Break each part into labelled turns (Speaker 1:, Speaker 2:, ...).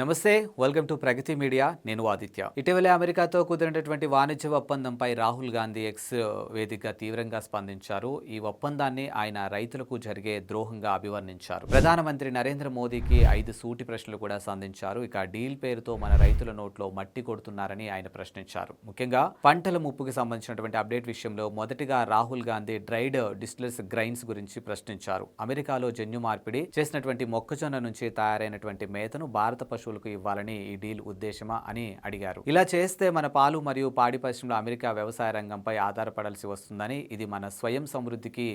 Speaker 1: నమస్తే, welcome to Pragathi media. నేను ఆదిత్య. ఇటీవలే అమెరికాతో కుదిరినటువంటి వాణిజ్య ఒప్పందంపై రాహుల్ గాంధీ ఎక్స్ వేదికగా తీవ్రంగా స్పందించారు. ఈ ఒప్పందాన్ని ఆయన రైతులకు జరిగే ద్రోహంగా అభివర్ణించారు. ప్రధానమంత్రి నరేంద్ర మోదీకి 5 సూటి ప్రశ్నలు కూడా సంధించారు. ఇక డీల్ పేరుతో మన రైతుల నోట్లో మట్టి కొడుతున్నారని ఆయన ప్రశ్నించారు. ముఖ్యంగా పంటల ముప్పుకి సంబంధించినటువంటి అప్డేట్ విషయంలో మొదటిగా రాహుల్ గాంధీ డ్రైడ్ డిస్టిల్స్ గ్రైన్స్ గురించి ప్రశ్నించారు. అమెరికాలో జన్యు మార్పిడి చేసినటువంటి మొక్కజొన్న నుంచి తయారైనటువంటి మేతను భారత పశువులకు ఇవ్వాలని ఈ డీల్ ఉద్దేశమా అని అడిగారు. ఇలా చేస్తే మన పాలు మరియు పాడి పరిశ్రమలో అమెరికా వ్యవసాయ రంగంపై ఆధారపడాల్సి వస్తుందని, ఇది మన స్వయం సమృద్ధికి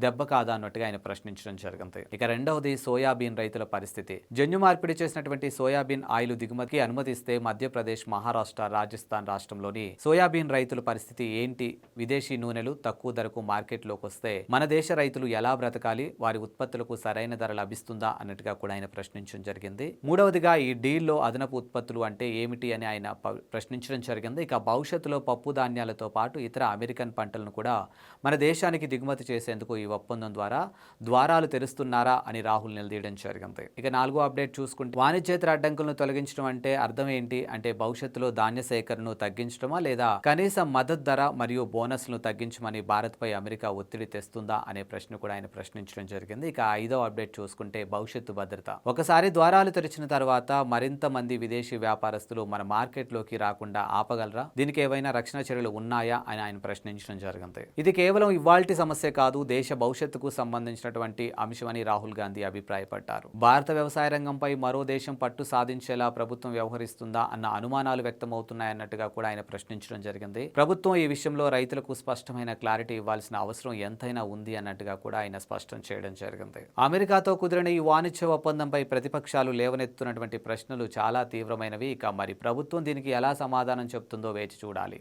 Speaker 1: దెబ్బ కాదా అన్నట్టుగా ఆయన ప్రశ్నించడం జరిగింది. ఇక రెండవది సోయాబీన్ రైతుల పరిస్థితి. జన్యు మార్పిడి చేసినటువంటి సోయాబీన్ ఆయిల్ దిగుమతికి అనుమతిస్తే మధ్యప్రదేశ్, మహారాష్ట్ర, రాజస్థాన్ రాష్ట్రంలోని సోయాబీన్ రైతుల పరిస్థితి ఏంటి? విదేశీ నూనెలు తక్కువ ధరకు మార్కెట్లోకి వస్తే మన దేశ రైతులు ఎలా బ్రతకాలి? వారి ఉత్పత్తులకు సరైన ధర లభిస్తుందా అన్నట్టుగా కూడా ఆయన ప్రశ్నించడం జరిగింది. మూడవదిగా ఈ డీల్లో అదనపు ఉత్పత్తులు అంటే ఏమిటి అని ఆయన ప్రశ్నించడం జరిగింది. ఇక భవిష్యత్తులో పప్పు ధాన్యాలతో పాటు ఇతర అమెరికన్ పంటలను కూడా మన దేశానికి దిగుమతి చేసేందుకు ఈ ఒప్పందం ద్వారా ద్వారాలు తెరుస్తున్నారా అని రాహుల్ నిలదీయడం జరిగింది. ఇక నాలుగో అప్డేట్ చూసుకుంటే, వాణిజ్యేతర అడ్డంకులను తొలగించడం అంటే అర్థం ఏంటి? అంటే భవిష్యత్తులో ధాన్య సేకరణను తగ్గించడమా లేదా కనీస మద్దతు ధర మరియు బోనస్లను తగ్గించమని భారత్పై అమెరికా ఒత్తిడి తెస్తుందా అనే ప్రశ్న కూడా ఆయన ప్రశ్నించడం జరిగింది. ఇక ఐదో అప్డేట్ చూసుకుంటే భవిష్యత్తు భద్రత. ఒకసారి ద్వారాలు తెరిచిన తర్వాత మరింత మంది విదేశీ వ్యాపారస్తులు మన మార్కెట్లోకి రాకుండా ఆపగలరా? దీనికి ఏవైనా రక్షణ చర్యలు ఉన్నాయా అని ఆయన ప్రశ్నించడం జరిగింది. ఇది కేవలం ఇవాల్టి సమస్య కాదు, దేశ భవిష్యత్తుకు సంబంధించినటువంటి అంశమని రాహుల్ గాంధీ అభిప్రాయపడ్డారు. భారత వ్యవసాయ రంగంపై మరో దేశం పట్టు సాధించేలా ప్రభుత్వం వ్యవహరిస్తుందా అన్న అనుమానాలు వ్యక్తమవుతున్నాయన్నట్టుగా కూడా ఆయన ప్రశ్నించడం జరిగింది. ప్రభుత్వం ఈ విషయంలో రైతులకు స్పష్టమైన క్లారిటీ ఇవ్వాల్సిన అవసరం ఎంతైనా ఉంది అన్నట్టుగా కూడా ఆయన స్పష్టం చేయడం జరిగింది. అమెరికాతో కుదిరిన ఈ వాణిజ్య ఒప్పందంపై ప్రతిపక్షాలు లేవనెత్తున్నటువంటి ప్రశ్నలు చాలా తీవ్రమైనవి. ఇక మరి ప్రభుత్వం దీనికి ఎలా సమాధానం చెప్తుందో వేచి చూడాలి.